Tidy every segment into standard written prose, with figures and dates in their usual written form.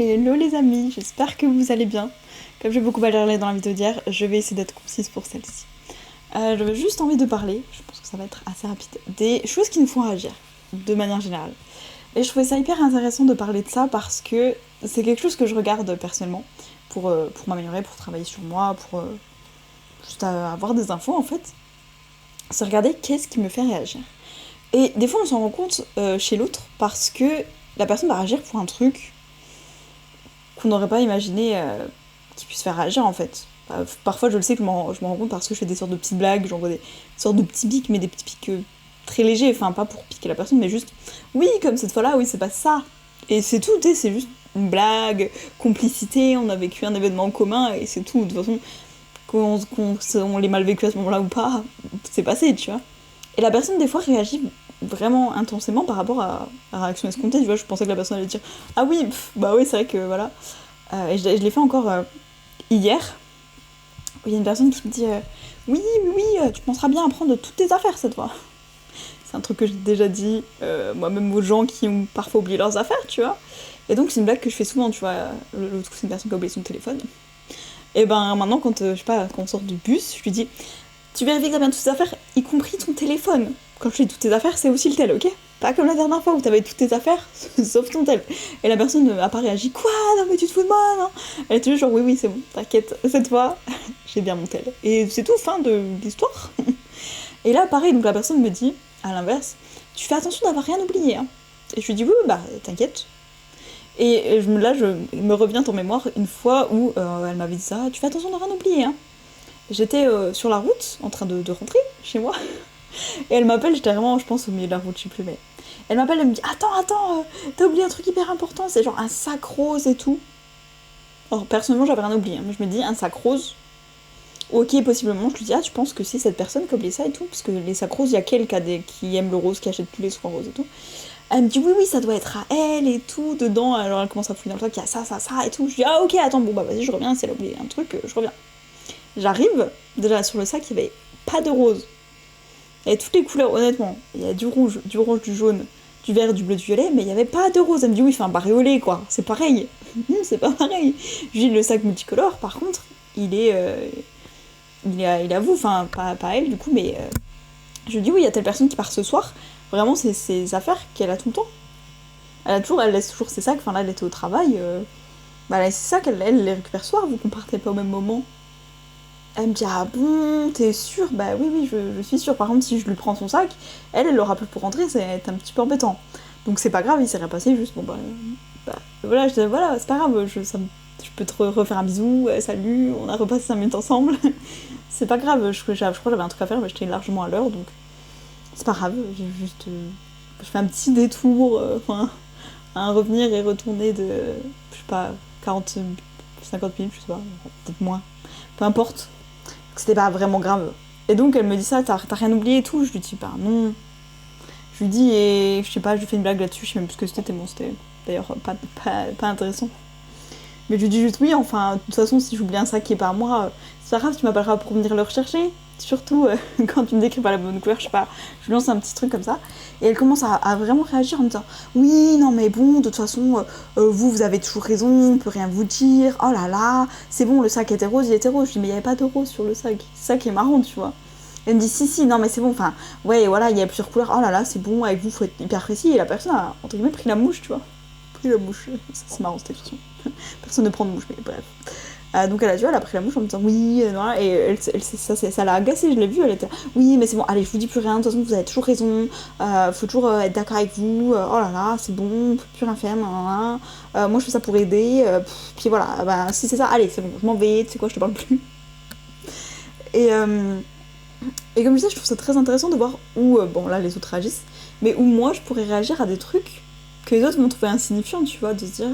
Hello les amis, j'espère que vous allez bien. Comme j'ai beaucoup parlé dans la vidéo d'hier, je vais essayer d'être concise pour celle-ci. J'avais juste envie de parler, je pense que ça va être assez rapide, des choses qui nous font réagir, de manière générale. Et je trouvais ça hyper intéressant de parler de ça parce que c'est quelque chose que je regarde personnellement pour m'améliorer, pour travailler sur moi, pour juste avoir des infos en fait. C'est regarder qu'est-ce qui me fait réagir. Et des fois on s'en rend compte chez l'autre parce que la personne va réagir pour un truc qu'on n'aurait pas imaginé qu'il puisse faire réagir en fait. Parfois je le sais que je m'en rends compte parce que je fais des sortes de petites blagues, j'envoie des sortes de petits pics, mais des petits pics très légers, enfin pas pour piquer la personne, mais juste oui, comme cette fois-là, oui, c'est pas ça. Et c'est tout, c'est juste une blague, complicité, on a vécu un événement en commun et c'est tout. De toute façon, qu'on l'ait mal vécu à ce moment-là ou pas, c'est passé, tu vois. Et la personne, des fois, réagit vraiment intensément par rapport à la réaction escomptée, tu vois. Je pensais que la personne allait dire ah oui, bah oui, c'est vrai que voilà. Et je l'ai fait encore hier, où il y a une personne qui me dit oui, tu penseras bien à prendre toutes tes affaires cette fois. C'est un truc que j'ai déjà dit moi-même aux gens qui ont parfois oublié leurs affaires, tu vois. Et donc c'est une blague que je fais souvent, tu vois. L'autre coup, c'est une personne qui a oublié son téléphone. Et ben maintenant, quand je sais pas, quand on sort du bus, je lui dis tu vérifies que t'as bien toutes tes affaires, y compris ton téléphone. Quand je dis toutes tes affaires, c'est aussi le tel, ok? Pas comme la dernière fois où t'avais toutes tes affaires, sauf ton tel. Et la personne n'a pas réagi. Quoi? Non mais tu te fous de moi, non? Elle était juste genre oui, c'est bon, t'inquiète, cette fois, j'ai bien mon tel. Et c'est tout, fin de l'histoire. Et là, pareil, donc la personne me dit, à l'inverse, tu fais attention d'avoir rien oublié, hein. Et je lui dis oui, bah t'inquiète. Et là, il me revient en mémoire une fois où elle m'avait dit ça, tu fais attention de rien oublier, hein. J'étais sur la route, en train de rentrer chez moi, et elle m'appelle, j'étais vraiment, je pense, au milieu de la route, je sais plus, mais... Elle m'appelle, elle me dit attends, t'as oublié un truc hyper important, c'est genre un sac rose et tout. Alors, personnellement, j'avais rien oublié, hein, mais je me dis, un sac rose, ok, possiblement, je lui dis, ah, tu penses que c'est cette personne qui a oublié ça et tout? Parce que les sacs roses, il y a quelqu'un qui aime le rose, qui achète tous les soins roses et tout. Elle me dit, oui, ça doit être à elle et tout, dedans, alors elle commence à fouiller dans le sac, il y a ça et tout. Je dis, ah, ok, attends, bon, bah vas-y, je reviens, si elle a oublié un truc, je reviens. J'arrive, déjà sur le sac, il n'y avait pas de rose. Il y avait toutes les couleurs, honnêtement. Il y a du rouge, du jaune, du vert, du bleu, du violet, mais il n'y avait pas de rose. Elle me dit oui, fait un baréolé, quoi. C'est pareil. C'est pas pareil. Je dis le sac multicolore, par contre, il est à vous, enfin, pas elle, du coup, mais je lui dis oui, il y a telle personne qui part ce soir. Vraiment, c'est ses affaires qu'elle a tout le temps. Elle laisse toujours ses sacs. Enfin, là, elle était au travail. Bah, elle laisse ses sacs, elle les récupère ce soir, vous qu'on partait pas au même moment. Elle me dit ah bon, t'es sûre? Bah oui, je suis sûre. Par contre, si je lui prends son sac, elle l'aura plus pour rentrer, c'est un petit peu embêtant. Donc c'est pas grave, il s'est rien passé, juste bon voilà, je dis voilà, c'est pas grave, je peux te refaire un bisou, salut, on a repassé 5 minutes ensemble. C'est pas grave, je crois que j'avais un truc à faire, mais j'étais largement à l'heure, donc c'est pas grave, j'ai juste. Je fais un petit détour, enfin, un revenir et retourner de, je sais pas, 40, 50 minutes, je sais pas, peut-être moins. Peu importe, c'était pas vraiment grave. Et donc elle me dit ça, t'as rien oublié et tout. Je lui dis bah non. Je lui dis et je sais pas, je lui fais une blague là-dessus, je sais même plus ce que c'était, bon c'était d'ailleurs pas intéressant. Mais je lui dis juste oui, enfin de toute façon si j'oublie un sac qui est pas à moi, c'est pas grave, tu m'appelleras pour venir le rechercher. Surtout quand tu me décris pas la bonne couleur, je sais pas, je lui lance un petit truc comme ça. Et elle commence à vraiment réagir en me disant oui, non mais bon, de toute façon, vous avez toujours raison, on peut rien vous dire, oh là là, c'est bon, le sac était rose, il était rose. Je dis mais il y avait pas de rose sur le sac, c'est ça qui est marrant, tu vois. Elle me dit si, non mais c'est bon, enfin, ouais, voilà, il y a plusieurs couleurs, oh là là, c'est bon, avec vous, faut être hyper précis. Et la personne a, entre guillemets, pris la mouche, tu vois. Pris la mouche, c'est marrant cette expression. Personne ne prend de mouche, mais bref. Donc elle a pris la mouche en me disant oui, voilà, et ça l'a agacée, je l'ai vue, elle était oui, mais c'est bon, allez, je vous dis plus rien, de toute façon, vous avez toujours raison, faut toujours être d'accord avec vous, oh là là, c'est bon, on peut plus rien faire, nan, nan. Moi je fais ça pour aider, puis voilà, bah, si c'est ça, allez, c'est bon, je m'en vais, tu sais quoi, je te parle plus. Et, euh, et comme je disais, je trouve ça très intéressant de voir où, bon là les autres réagissent, mais où moi je pourrais réagir à des trucs que les autres vont trouver insignifiants, tu vois, de se dire.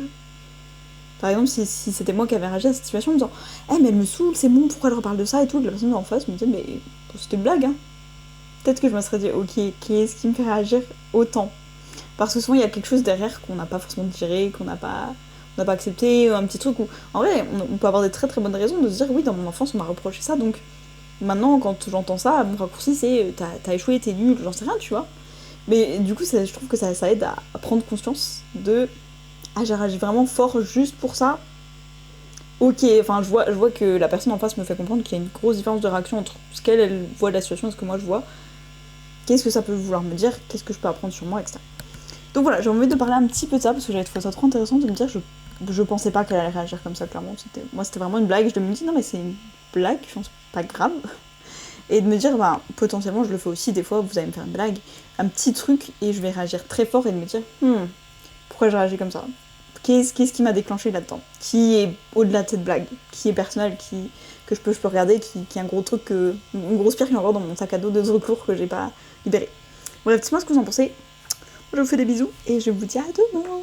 Par exemple, si c'était moi qui avais réagi à cette situation en me disant eh, mais elle me saoule, c'est bon, pourquoi elle reparle de ça et tout, la personne en face me disait mais c'était une blague, hein. Peut-être que je me serais dit ok, qu'est-ce qui me fait réagir autant? Parce que souvent il y a quelque chose derrière qu'on n'a pas forcément digéré, qu'on n'a pas accepté, un petit truc où en vrai on peut avoir des très très bonnes raisons de se dire oui, dans mon enfance on m'a reproché ça, donc maintenant quand j'entends ça, mon raccourci c'est t'as échoué, t'es nul, j'en sais rien, tu vois. Mais du coup je trouve que ça aide à prendre conscience de ah j'ai réagi vraiment fort juste pour ça. Ok, enfin je vois que la personne en face me fait comprendre qu'il y a une grosse différence de réaction entre ce qu'elle elle voit de la situation et ce que moi je vois. Qu'est-ce que ça peut vouloir me dire, qu'est-ce que je peux apprendre sur moi, etc. Donc voilà, j'ai envie de parler un petit peu de ça parce que j'avais trouvé ça trop intéressant de me dire je pensais pas qu'elle allait réagir comme ça clairement. Moi c'était vraiment une blague, je me dis non mais c'est une blague, je pense pas grave. Et de me dire bah potentiellement je le fais aussi des fois, vous allez me faire une blague, un petit truc et je vais réagir très fort et de me dire pourquoi j'ai réagi comme ça. Qu'est-ce qui m'a déclenché là-dedans? Qui est au-delà de cette blague? Qui est personnel? Que je peux regarder? Qui est un gros truc, une grosse pierre qui est encore dans mon sac à dos de secours que j'ai pas libéré. Bref, dites-moi ce que vous en pensez. Je vous fais des bisous et je vous dis à demain.